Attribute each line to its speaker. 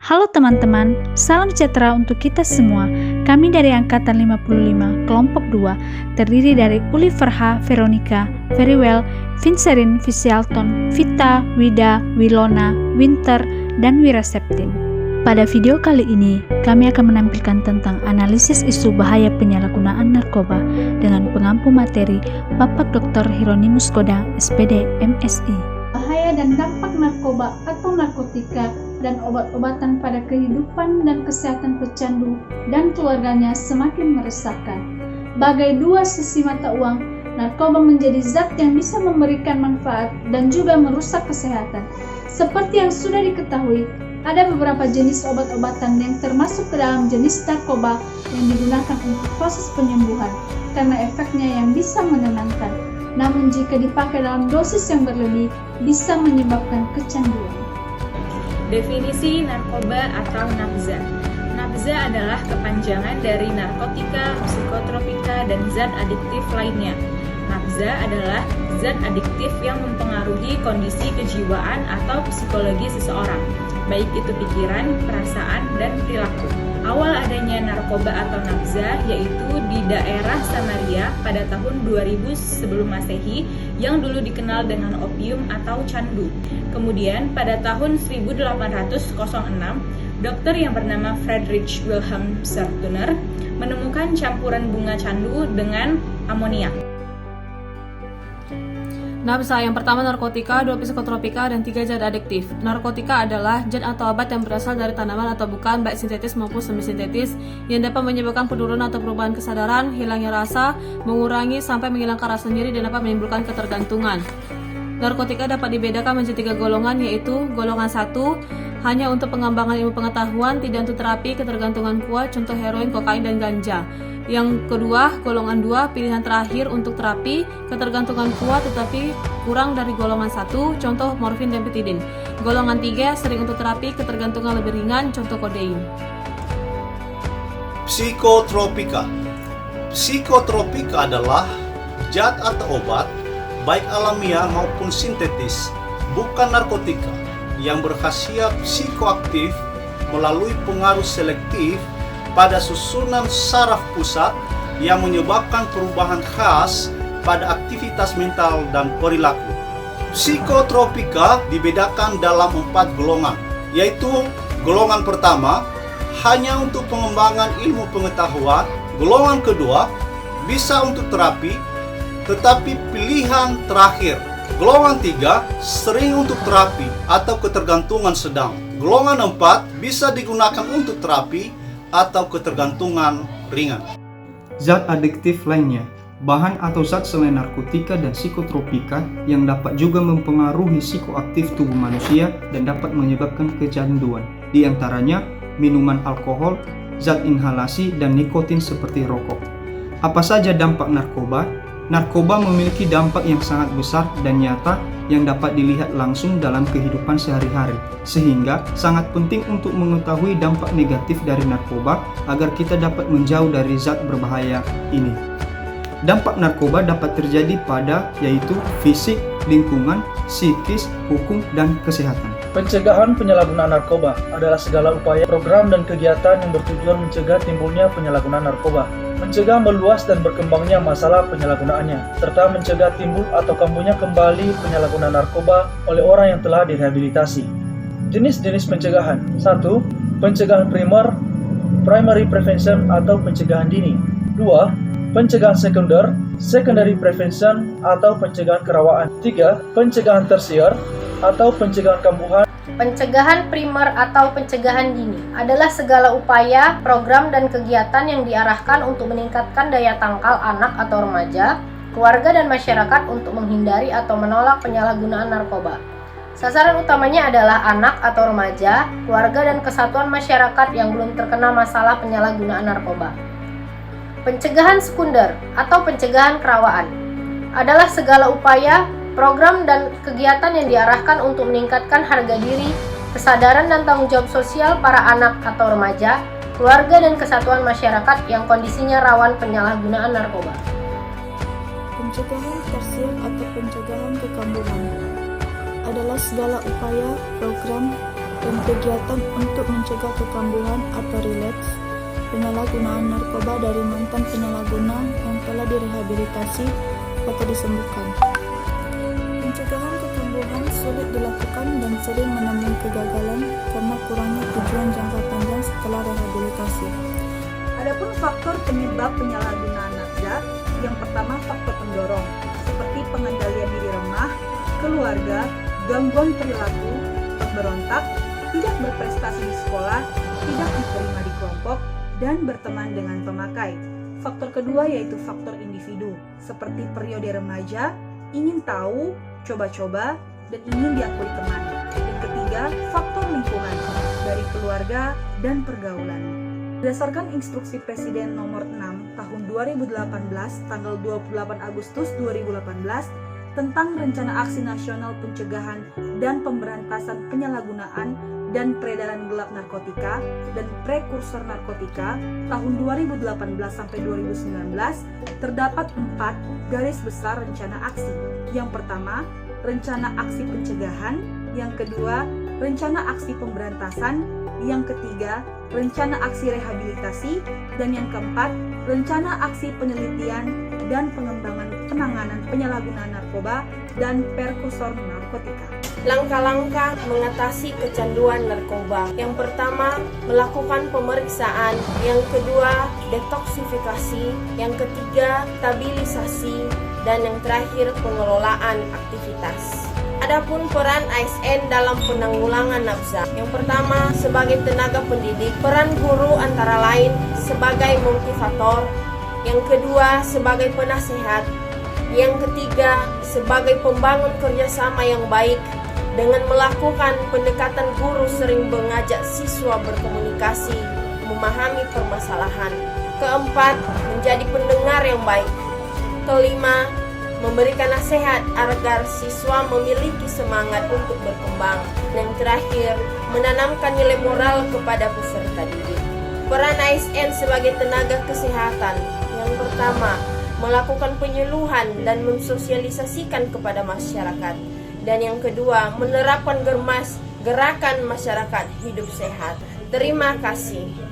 Speaker 1: Halo teman-teman, salam sejahtera untuk kita semua. Kami dari Angkatan 55, Kelompok 2, terdiri dari Uli Verha, Veronica, Verywell, Vincerin, Visialton, Vita, Wida, Wilona, Winter, dan Wira Septin. Pada video kali ini, kami akan menampilkan tentang analisis isu bahaya penyalahgunaan narkoba dengan pengampu materi Bapak Dr. Hieronymus Godang, SPD, MSI. Bahaya dan dampak narkoba atau narkotika dan obat-obatan pada kehidupan dan kesehatan pecandu dan keluarganya semakin meresahkan. Bagai dua sisi mata uang, narkoba menjadi zat yang bisa memberikan manfaat dan juga merusak kesehatan. Seperti yang sudah diketahui, ada beberapa jenis obat-obatan yang termasuk ke dalam jenis narkoba yang digunakan untuk proses penyembuhan karena efeknya yang bisa menenangkan. Namun jika dipakai dalam dosis yang berlebih, bisa menyebabkan kecanduan.
Speaker 2: Definisi narkoba atau nafza. Nafza adalah kepanjangan dari narkotika, psikotropika, dan zat adiktif lainnya. Nafza adalah zat adiktif yang mempengaruhi kondisi kejiwaan atau psikologi seseorang, baik itu pikiran, perasaan, dan perilaku. Awal adanya narkoba atau nafza yaitu di daerah Samaria pada tahun 2000 sebelum Masehi yang dulu dikenal dengan opium atau candu. Kemudian pada tahun 1806, dokter yang bernama Friedrich Wilhelm Sertuner menemukan campuran bunga candu dengan amoniak.
Speaker 3: Nafza, yang pertama narkotika, dua psikotropika, dan tiga zat adiktif. Narkotika adalah zat atau obat yang berasal dari tanaman atau bukan, baik sintetis maupun semi-sintetis, yang dapat menyebabkan penurunan atau perubahan kesadaran, hilangnya rasa, mengurangi sampai menghilangkan rasa nyeri, dan dapat menimbulkan ketergantungan. Narkotika dapat dibedakan menjadi tiga golongan, yaitu golongan 1, hanya untuk pengembangan ilmu pengetahuan, tidak untuk terapi ketergantungan kuat, contoh heroin, kokain, dan ganja. Yang kedua, golongan 2, pilihan terakhir untuk terapi ketergantungan kuat tetapi kurang dari golongan 1, contoh morfin dan petidin. Golongan 3, sering untuk terapi ketergantungan lebih ringan, contoh kodein.
Speaker 4: Psikotropika. Psikotropika adalah zat atau obat, baik alamiah maupun sintetis, bukan narkotika, yang berkhasiat psikoaktif melalui pengaruh selektif pada susunan saraf pusat yang menyebabkan perubahan khas pada aktivitas mental dan perilaku. Psikotropika dibedakan dalam 4 golongan, yaitu golongan pertama, hanya untuk pengembangan ilmu pengetahuan. Golongan kedua, bisa untuk terapi, tetapi pilihan terakhir. Golongan 3, sering untuk terapi atau ketergantungan sedang. Golongan 4, bisa digunakan untuk terapi atau ketergantungan ringan.
Speaker 5: Zat adiktif lainnya, bahan atau zat selain narkotika dan psikotropika yang dapat juga mempengaruhi psikoaktif tubuh manusia dan dapat menyebabkan kecanduan. Di antaranya minuman alkohol, zat inhalasi, dan nikotin seperti rokok. Apa saja dampak narkoba? Narkoba memiliki dampak yang sangat besar dan nyata yang dapat dilihat langsung dalam kehidupan sehari-hari, sehingga sangat penting untuk mengetahui dampak negatif dari narkoba agar kita dapat menjauh dari zat berbahaya ini. Dampak narkoba dapat terjadi pada yaitu fisik, lingkungan, psikis, hukum, dan kesehatan.
Speaker 6: Pencegahan penyalahgunaan narkoba adalah segala upaya, program, dan kegiatan yang bertujuan mencegah timbulnya penyalahgunaan narkoba, mencegah meluas dan berkembangnya masalah penyalahgunaannya, serta mencegah timbul atau kambuhnya kembali penyalahgunaan narkoba oleh orang yang telah direhabilitasi. Jenis-jenis pencegahan. 1. Pencegahan primer, primary prevention atau pencegahan dini. 2. Pencegahan sekunder, secondary prevention atau pencegahan kerawaan. 3. Pencegahan tersier atau pencegahan kambuhan.
Speaker 7: Pencegahan primer atau pencegahan dini adalah segala upaya, program, dan kegiatan yang diarahkan untuk meningkatkan daya tangkal anak atau remaja, keluarga, dan masyarakat untuk menghindari atau menolak penyalahgunaan narkoba. Sasaran utamanya adalah anak atau remaja, keluarga, dan kesatuan masyarakat yang belum terkena masalah penyalahgunaan narkoba. Pencegahan sekunder atau pencegahan kerawaan adalah segala upaya, program, dan kegiatan yang diarahkan untuk meningkatkan harga diri, kesadaran, dan tanggung jawab sosial para anak atau remaja, keluarga, dan kesatuan masyarakat yang kondisinya rawan penyalahgunaan narkoba.
Speaker 8: Pencegahan tersier atau pencegahan kekambuhan adalah segala upaya, program, dan kegiatan untuk mencegah kekambuhan atau relapse, penyalahgunaan narkoba dari mantan penyalahguna yang telah direhabilitasi atau disembuhkan. Pencegahan kekambuhan sulit dilakukan dan sering menemui kegagalan karena kurangnya tujuan jangka panjang setelah rehabilitasi.
Speaker 9: Adapun faktor penyebab penyalahgunaan nafza, yang pertama faktor pendorong, seperti pengendalian diri lemah, keluarga, gangguan perilaku, pemberontak, tidak berprestasi di sekolah, tidak diterima di kelompok, dan berteman dengan pemakai. Faktor kedua yaitu faktor individu, seperti periode remaja, ingin tahu, coba-coba, dan ingin diakui teman. Dan ketiga, faktor lingkungan, dari keluarga dan pergaulan. Berdasarkan instruksi Presiden nomor 6 tahun 2018 tanggal 28 Agustus 2018 tentang Rencana Aksi Nasional Pencegahan dan Pemberantasan Penyalahgunaan dan Peredaran Gelap Narkotika dan Prekursor Narkotika tahun 2018 sampai 2019 terdapat 4 garis besar rencana aksi. Yang pertama, rencana aksi pencegahan, yang kedua, rencana aksi pemberantasan, yang ketiga, rencana aksi rehabilitasi, dan yang keempat, rencana aksi penelitian dan pengembangan penanganan penyalahgunaan narkoba dan prekursor narkotika.
Speaker 7: Langkah-langkah mengatasi kecanduan narkoba. Yang pertama, melakukan pemeriksaan. Yang kedua, detoksifikasi. Yang ketiga, stabilisasi. Dan yang terakhir, pengelolaan aktivitas. Adapun peran ASN dalam penanggulangan nafza. Yang pertama, sebagai tenaga pendidik, peran guru antara lain sebagai motivator. Yang kedua, sebagai penasehat. Yang ketiga, sebagai pembangun kerjasama yang baik. Dengan melakukan pendekatan, guru sering mengajak siswa berkomunikasi, memahami permasalahan. Keempat, menjadi pendengar yang baik. Kelima, memberikan nasihat agar siswa memiliki semangat untuk berkembang. Dan yang terakhir, menanamkan nilai moral kepada peserta didik. Peran ASN sebagai tenaga kesehatan. Yang pertama, melakukan penyuluhan dan mensosialisasikan kepada masyarakat. Dan yang kedua, menerapkan gerakan masyarakat hidup sehat. Terima kasih.